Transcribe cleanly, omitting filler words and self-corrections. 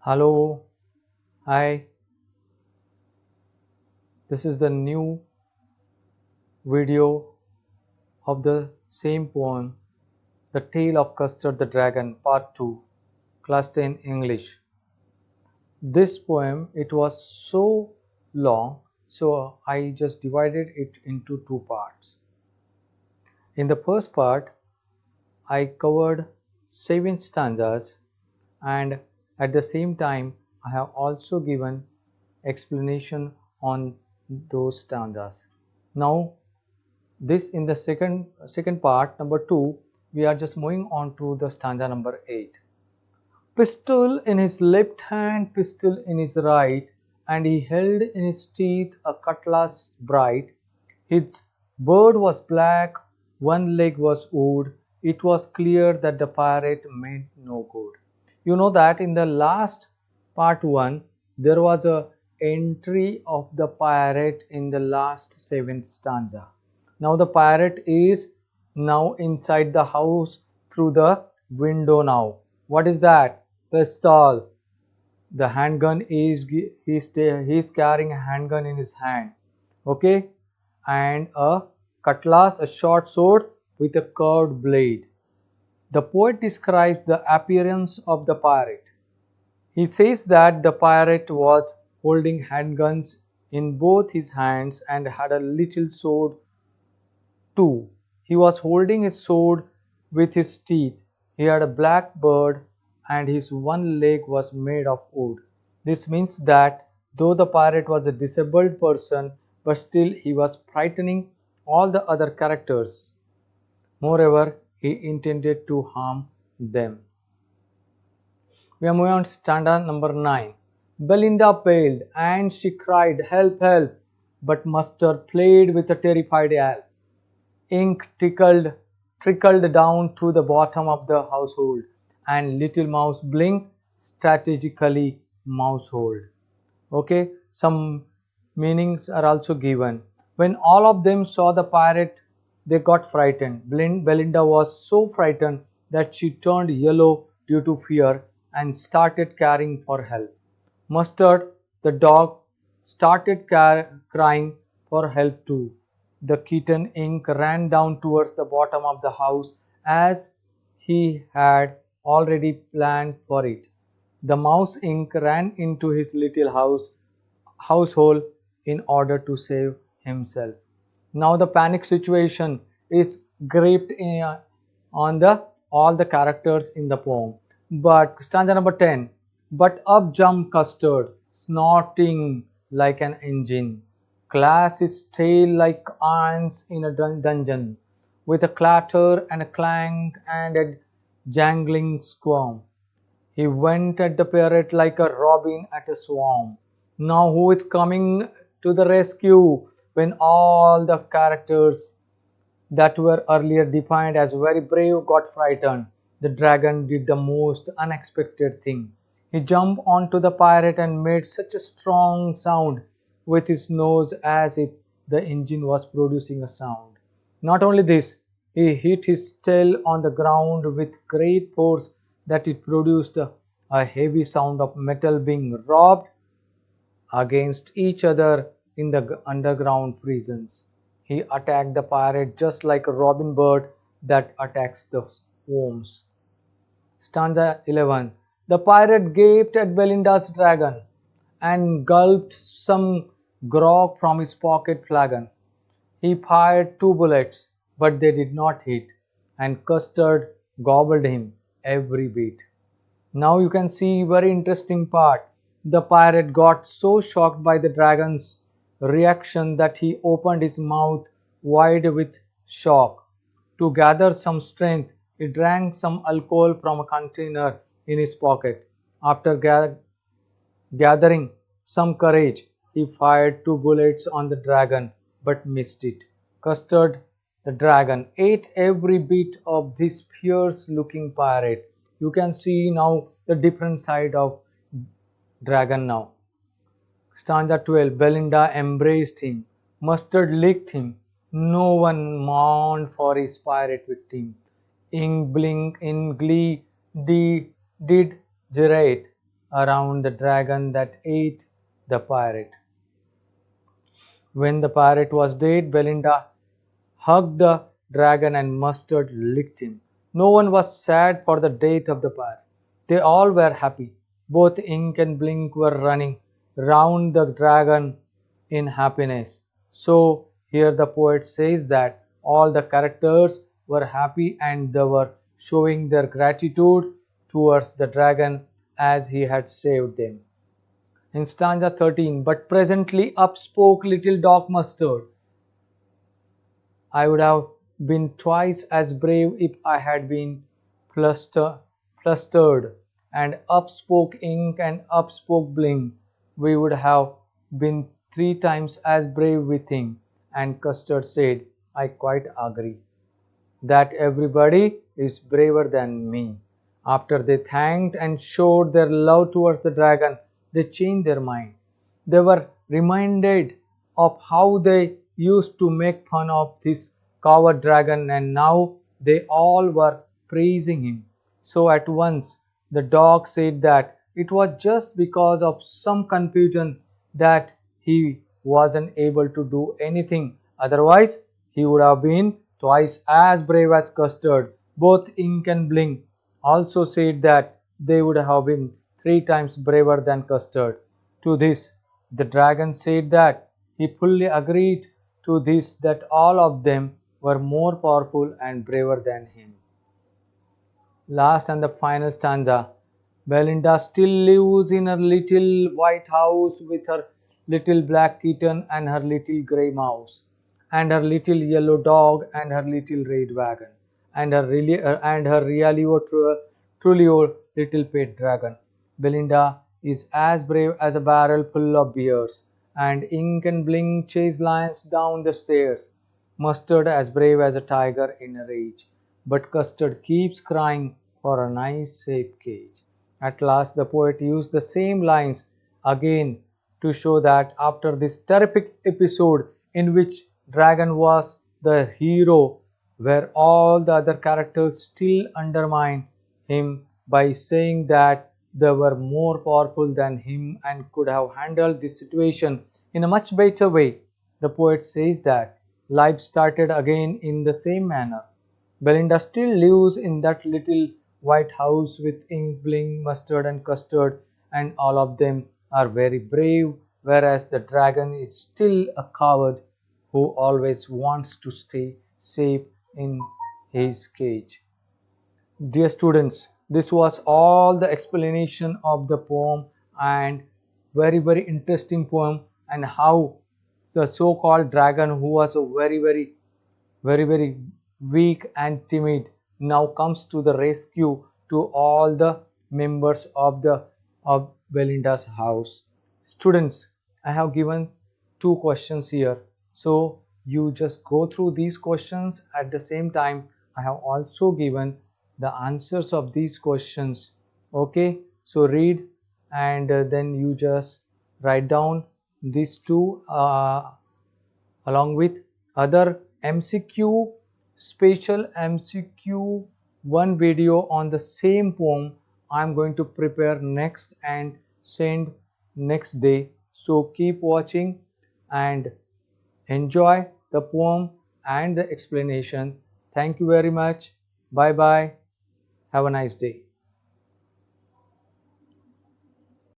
Hello, hi, this is the new video of the same poem, The Tale of Custard the Dragon, Part 2, Class 10 English. This poem, it was so long, so I just divided it into two parts. In the first part, I covered 7 stanzas and at the same time, I have also given explanation on those stanzas. Now, this in the second part, number 2, we are just moving on to the stanza number 8. Pistol in his left hand, pistol in his right, and he held in his teeth a cutlass bright. His bird was black, one leg was wood. It was clear that the pirate meant no good. You know that in the last part 1, there was a entry of the pirate in the last 7th stanza. Now the pirate is now inside the house through the window now. What is that? Pistol. The handgun is he's carrying a handgun in his hand. Okay? And a cutlass, a short sword with a curved blade. The poet describes the appearance of the pirate. He says that the pirate was holding handguns in both his hands and had a little sword too. He was holding his sword with his teeth. He had a black bird and his one leg was made of wood. This means that though the pirate was a disabled person, but still he was frightening all the other characters. Moreover, he intended to harm them. We are moving on to stanza number 9. Belinda paled and she cried, "Help, help!" But Mustard played with a terrified elf. Ink trickled down to the bottom of the household, and little mouse blinked strategically mousehold. Okay, some meanings are also given. When all of them saw the pirate, they got frightened. Belinda was so frightened that she turned yellow due to fear and started crying for help. Mustard, the dog, started crying for help too. The kitten Ink ran down towards the bottom of the house as he had already planned for it. The mouse Ink ran into his little household in order to save himself. Now the panic situation is gripped on the all the characters in the poem. But stanza number 10. But up jumped Custard, snorting like an engine. Class his tail like ants in a dungeon, with a clatter and a clank and a jangling squirm. He went at the parrot like a robin at a swarm. Now who is coming to the rescue when all the characters that were earlier defined as very brave got frightened? The dragon did the most unexpected thing. He jumped onto the pirate and made such a strong sound with his nose as if the engine was producing a sound. Not only this, he hit his tail on the ground with great force that it produced a heavy sound of metal being rubbed against each other in the underground prisons. He attacked the pirate just like a robin bird that attacks the worms. Stanza 11. The pirate gaped at Belinda's dragon and gulped some grog from his pocket flagon. He fired 2 bullets, but they did not hit, and Custard gobbled him every bit. Now you can see very interesting part. The pirate got so shocked by the dragon's reaction that he opened his mouth wide with shock. To gather some strength, he drank some alcohol from a container in his pocket. After gathering some courage, he fired 2 bullets on the dragon but missed it. Custard the dragon ate every bit of this fierce looking pirate. You can see now the different side of dragon now. Stanza 12. Belinda embraced him. Mustard licked him. No one mourned for his pirate victim. Ink blink in glee did gyrate. around the dragon that ate the pirate. When the pirate was dead, Belinda hugged the dragon and Mustard licked him. No one was sad for the death of the pirate. They all were happy. Both Ink and Blink were running round the dragon in happiness. So here the poet says that all the characters were happy and they were showing their gratitude towards the dragon as he had saved them. In stanza 13, but presently up spoke little dog Mustard. I would have been twice as brave if I had been flustered. And up spoke Ink and up spoke Blink. We would have been 3 times as brave with him. And Custard said, I quite agree that everybody is braver than me. After they thanked and showed their love towards the dragon, they changed their mind. They were reminded of how they used to make fun of this coward dragon, and now they all were praising him. So at once the dog said that it was just because of some confusion that he wasn't able to do anything. Otherwise, he would have been twice as brave as Custard. Both Ink and Blink also said that they would have been 3 times braver than Custard. To this, the dragon said that he fully agreed to this, that all of them were more powerful and braver than him. Last and the final stanza. Belinda still lives in her little white house with her little black kitten and her little grey mouse, and her little yellow dog and her little red wagon, and her really truly old little pet dragon. Belinda is as brave as a barrel full of beers, and Ink and Blink chase lions down the stairs. Mustard as brave as a tiger in a rage, but Custard keeps crying for a nice safe cage. At last the poet used the same lines again to show that after this terrific episode in which Dragon was the hero, where all the other characters still undermine him by saying that they were more powerful than him and could have handled this situation in a much better way, the poet says that life started again in the same manner. Belinda still lives in that little white house with Ink, Blink, Mustard, and Custard, and all of them are very brave, whereas the dragon is still a coward who always wants to stay safe in his cage. Dear students, this was all the explanation of the poem, and very interesting poem, and how the so-called dragon, who was a very weak and timid, now comes to the rescue to all the members of the of Belinda's house. Students, I have given 2 questions here, so you just go through these questions. At the same time, I have also given the answers of these questions. Okay, so read, and then you just write down these two along with other MCQ, special MCQ, one video on the same poem I am going to prepare next and send next day. So keep watching and enjoy the poem and the explanation. Thank you very much. Bye bye. Have a nice day.